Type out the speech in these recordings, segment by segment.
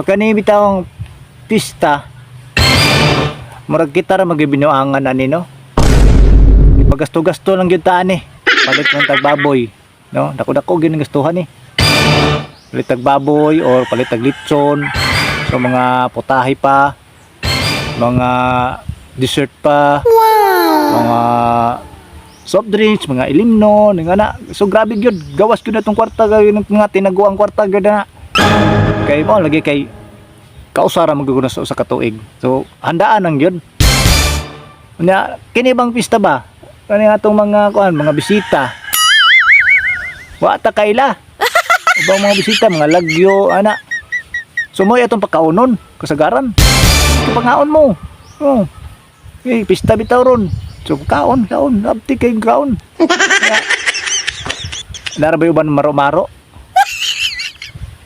Kani bitawang pista murag kita ra magibinuangan ani no. Ipagasto-gasto lang gyud ta ani. Palit man tag baboy, no? Dako-dako gyud ang gastuhan ni. Palit tag baboy or palit tag litson. So mga putahe pa, mga dessert pa. Mga soft drinks, mga ilimno, nga na. So grabe gyud, gawas gyud natong kwarta gyud nga tinaguang kwarta gyud na. Kay mo lagi kay kausara maguguna sa usa ka tuig. So handaan ang gyud. Nya kini bang pista ba? Kani atong mga kuan, mga bisita. Wa ta kaila. Ubang mga bisita, mga lagyo ana. Sumoy atong pagkaunon, kasagaran. Pangaon mo. Oh. Eh pista bitaw ron. So kaon, abti kay kaon. Narabay uban maro-maro.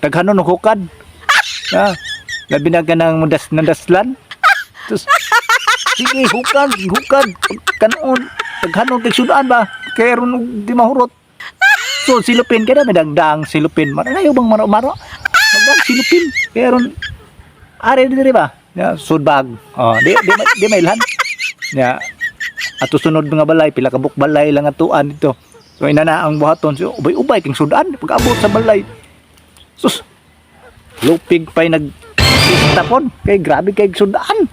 Taghanon ng hukad. Labi na ka ng nadaslan. Terus, sige, hukad. Kanon, taghanon, tagsudan ba? Kaya ron di mahurot. So, silupin ka na, may dagdang silupin. Maranayo bang maro-maro? Dagdang silupin. Kaya ron, ari diri ba? Sudbag. Di may ilhan. Ato sunod mga balay, pila kabuk balay lang atuan dito. So, inana ang buhaton. So, ubay-ubay, king sudan. Pag-abot sa balay. Sus, lupig pa'y nag-istapon. Kay grabe kay sudaan.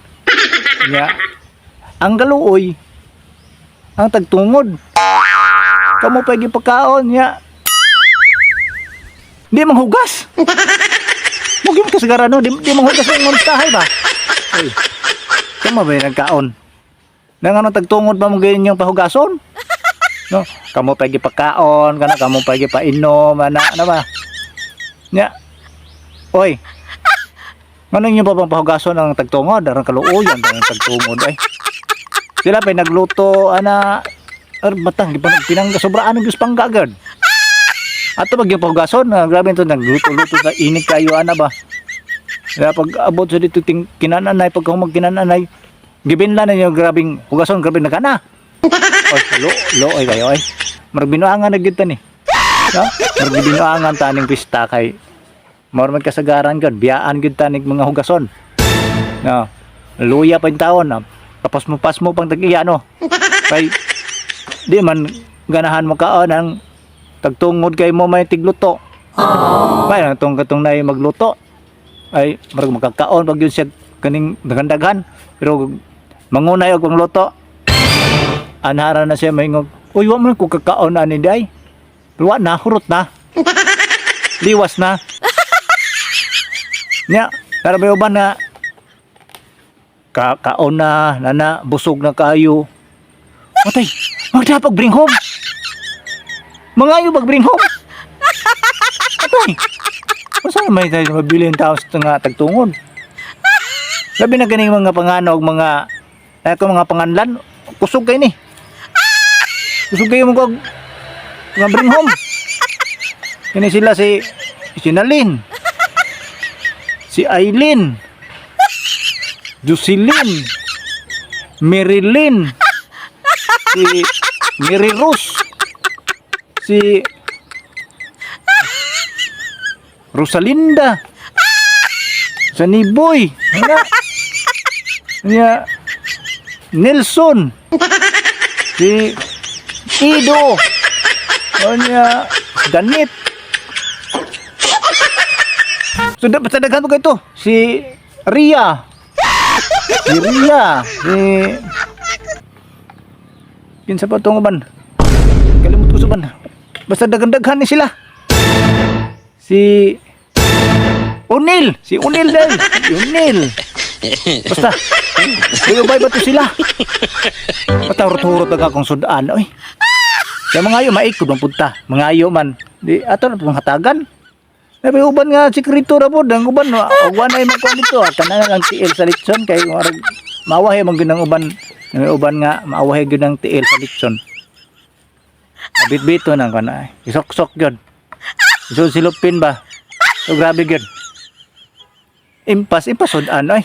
Ang galuoy, ang tagtungod. Kamu pa'y gipakaon niya. Di manghugas. Mugim kasagara no, di manghugas ang monstahay ba? Ay, kamu ba'y nagkaon? Nang ano tagtungod ba mo ganyan yung pahugason? No, kamu pa'y gipakaon, kamu pa'y gipainom, ano ba? Nya. Oy. Manong niyo pa bang pahugason ang tagtungod? Arang kaluoyan ang tagtungod ay. Sila pa'y nagluto ana batang pinangga sobraan ng Diyos panggagad. Ato pag yung pahugason, grabe ito nagluto-luto sa init kayo ana ba. Kaya pag abot sa dito kinananay, pag humag kinananay, gibinlan na yung grabing hugason, grabe nagana. Oy, lo ay kayo ay. Marbinuangan na gyud ta ni. No? Marbinuangan taning pista kay mormon kasagaran gud, biyaan gud tanig mga hugason. No. Luya pa yung taon, no? Tapos mo pang tag-iya no. Kay di man ganahan mo kaon ang tagtungod kay mo may tigluto. May natong katong nay magluto. Ay marag makakaon pag yun siya kaning daghan-daghan. Pero mangunay og pangluto. Anhara na siya maingog. Uy, wa man ko kakaon ani day. Luwa na, hurot na. Liwas na. Nya, narabay uban na kaon na, nana, busog na kayo. Matay, magdapag bring home. Mangayo mag-bring home. Matay, masa may tayo mabili ang tao sa nga tagtungod. Labi na ganing mga panganog, mga panganlan, kusog kayo ni. Kusog kayo mga bring home. Kini sila si Sinalin, si Aileen, Jocelyn, Marilyn, si Mary Rose, si Rosalinda, Saniboy, Nelson, si Ido, Danit. So dapat daghan mo kayo si Ria. Kinsa pa tong uban? Kalimut ko suban. Basta daghan-daghan ni sila. Si Unil dahil. Unil. Basta ubay ba to sila? Patawrot-hurot daga akong sudan oy. Kaya mga ayo maikod ang punta. Mga ayo man. Di ato na pong hatagan. Nabi uban nga sekreto ra pod ang uban uban ay magkuan dito kana lang tiil sa litson kay maawahay man gyud ang uban nga maawahay gyud ang tiil sa litson. Abit-bito nang kana. Isok-sok gyud. So silupin ba? So grabe gyud. Impas sudan oy.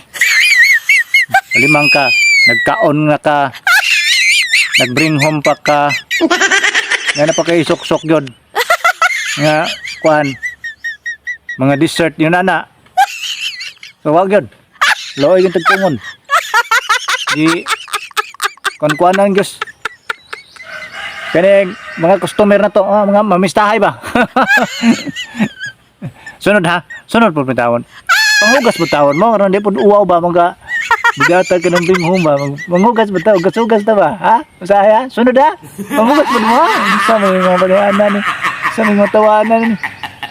Limang ka nagkaon nga ka nagbring home pa ka. Nga pa kay isok-sok gyud. Nga kuan mga dessert yun na Tawag yun. Loy yung tagtungon. Di, kuan-kuanan, Diyos. Kani, mga customer na to, mga mamistahay ba? Sunod ha? Sunod po tawon. Panghugas po tawon mo, karon di po uwaw ba, mga bigatag ka ng binghong ba? Manghugas po tawon, gas-hugas na ba? Ha? Usahay ha? Sunod ha? Panghugas po mo ha? Sa mga balianan ni, sa mga tawanan ni.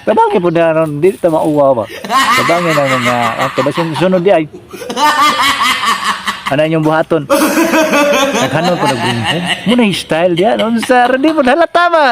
Tabangin po na ron, di ito mauwaw ba? Tabangin na mga, tapos yung sunod di ay. Ano yung buhaton? Naghanon po nagbinghong. Muna yung style diyan. Unsa, di po halata ba?